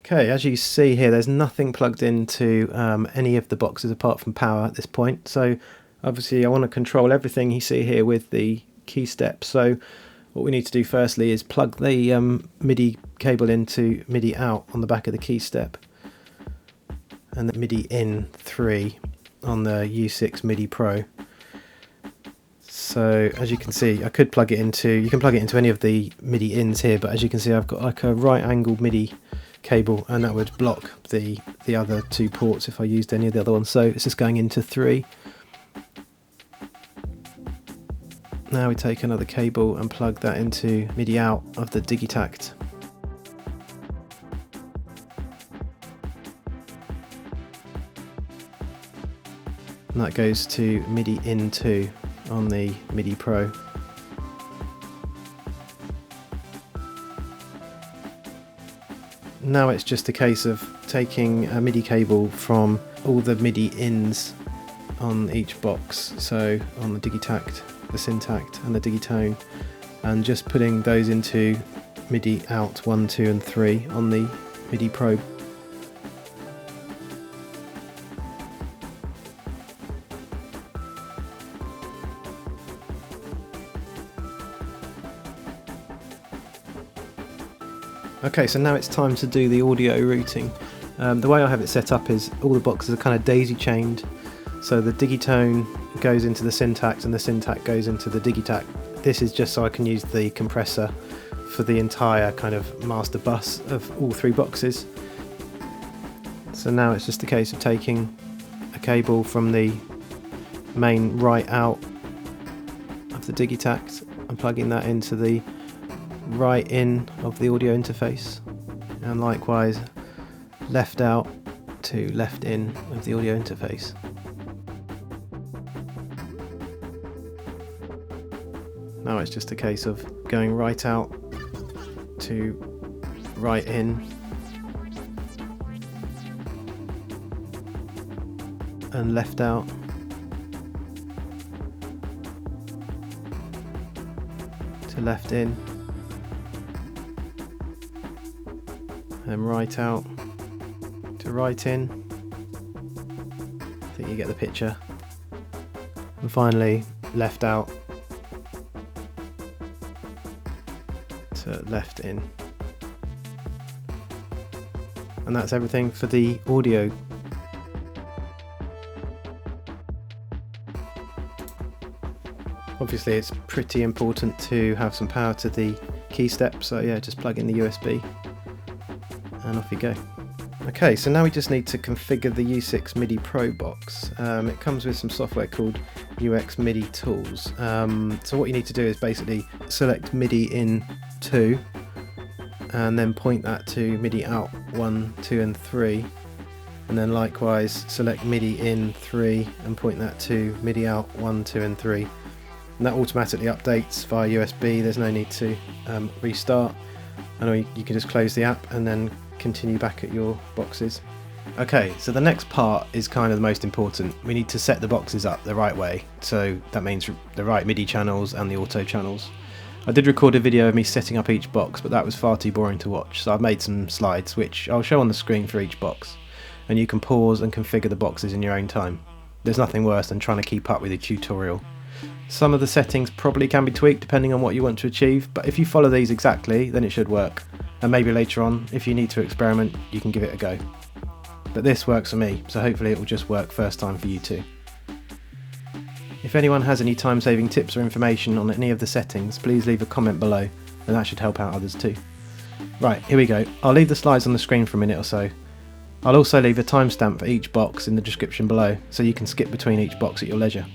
Okay, as you see here, there's nothing plugged into any of the boxes apart from power at this point. So obviously I want to control everything you see here with the key step. So what we need to do firstly is plug the MIDI cable into MIDI out on the back of the key step, and the MIDI in 3 on the U6 MIDI Pro. So as you can see, I could plug it into, you can plug it into any of the MIDI ins here, but as you can see I've got like a right angled MIDI cable, and that would block the other 2 ports if I used any of the other ones. So it's just going into 3. Now we take another cable and plug that into MIDI out of the Digitakt. And that goes to MIDI in 2 on the MIDI Pro. Now it's just a case of taking a MIDI cable from all the MIDI ins on each box, so on the Digitakt, the Syntakt and the Digitone, and just putting those into MIDI out 1, 2 and 3 on the MIDI Pro. Okay, so now it's time to do the audio routing. The way I have it set up is all the boxes are kind of daisy chained, so the Digitone goes into the Syntakt and the Syntakt goes into the Digitakt. This is just so I can use the compressor for the entire kind of master bus of all 3 boxes. So now it's just a case of taking a cable from the main right out of the Digitakt and plugging that into the right in of the audio interface, and likewise left out to left in of the audio interface. Now it's just a case of going right out to right in, and left out to left in, and right out to right in. I think you get the picture. And finally left out to left in. And that's everything for the audio. Obviously it's pretty important to have some power to the key step, so yeah, just plug in the USB and off you go. Okay, so now we just need to configure the U6 MIDI Pro box. It comes with some software called UX MIDI Tools. So what you need to do is basically select MIDI in 2 and then point that to MIDI out 1, 2 and 3, and then likewise select MIDI in 3 and point that to MIDI out 1, 2 and 3. And that automatically updates via USB. There's no need to restart, and you can just close the app and then continue back at your boxes. Okay, so the next part is kind of the most important. We need to set the boxes up the right way, so that means the right MIDI channels and the auto channels. I did record a video of me setting up each box, but that was far too boring to watch, so I've made some slides which I'll show on the screen for each box, and you can pause and configure the boxes in your own time. There's nothing worse than trying to keep up with a tutorial. Some of the settings probably can be tweaked depending on what you want to achieve, but if you follow these exactly, then it should work. And maybe later on, if you need to experiment, you can give it a go. But this works for me, so hopefully it will just work first time for you too. If anyone has any time-saving tips or information on any of the settings, please leave a comment below, and that should help out others too. Right, here we go. I'll leave the slides on the screen for a minute or so. I'll also leave a timestamp for each box in the description below, so you can skip between each box at your leisure.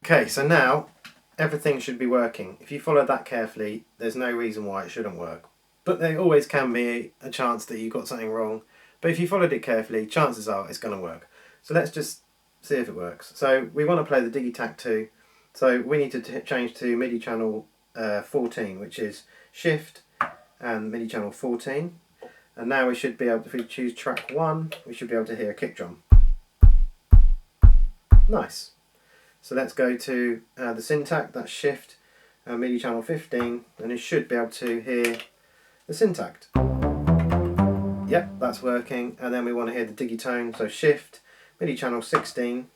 Okay, so now everything should be working. If you follow that carefully, there's no reason why it shouldn't work. But there always can be a chance that you got something wrong. But if you followed it carefully, chances are it's going to work. So let's just see if it works. So we want to play the Digitakt 2. So we need to change to MIDI channel 14, which is Shift and MIDI channel 14. And now we should be able to, if we choose track 1, we should be able to hear a kick drum. Nice. So let's go to the Syntakt, that's Shift, MIDI channel 15, and you should be able to hear the Syntakt. Yep, that's working. And then we want to hear the Digitone, so Shift, MIDI channel 16.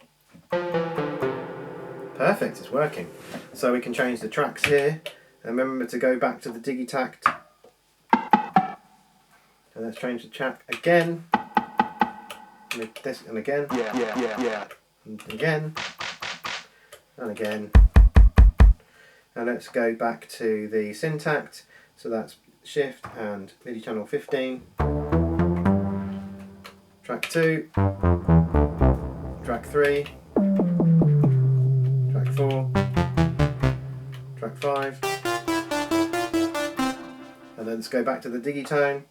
Perfect, it's working. So we can change the tracks here. And remember to go back to the Digitakt. And let's change the track again. And this, and again. Yeah. And again. And again. And let's go back to the Syntakt. So that's Shift and MIDI channel 15. Track 2. Track 3. Track 4. Track 5. And then let's go back to the Digitone.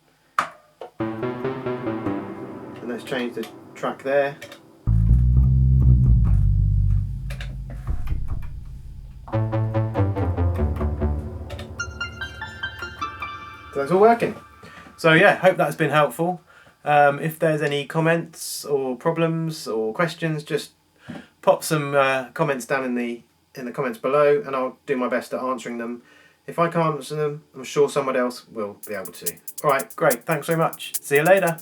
And let's change the track there. So it's all working. So yeah, hope that's been helpful. If there's any comments or problems or questions, just pop some comments down in the comments below, and I'll do my best at answering them. If I can't answer them, I'm sure someone else will be able to. Alright, great. Thanks very much. See you later.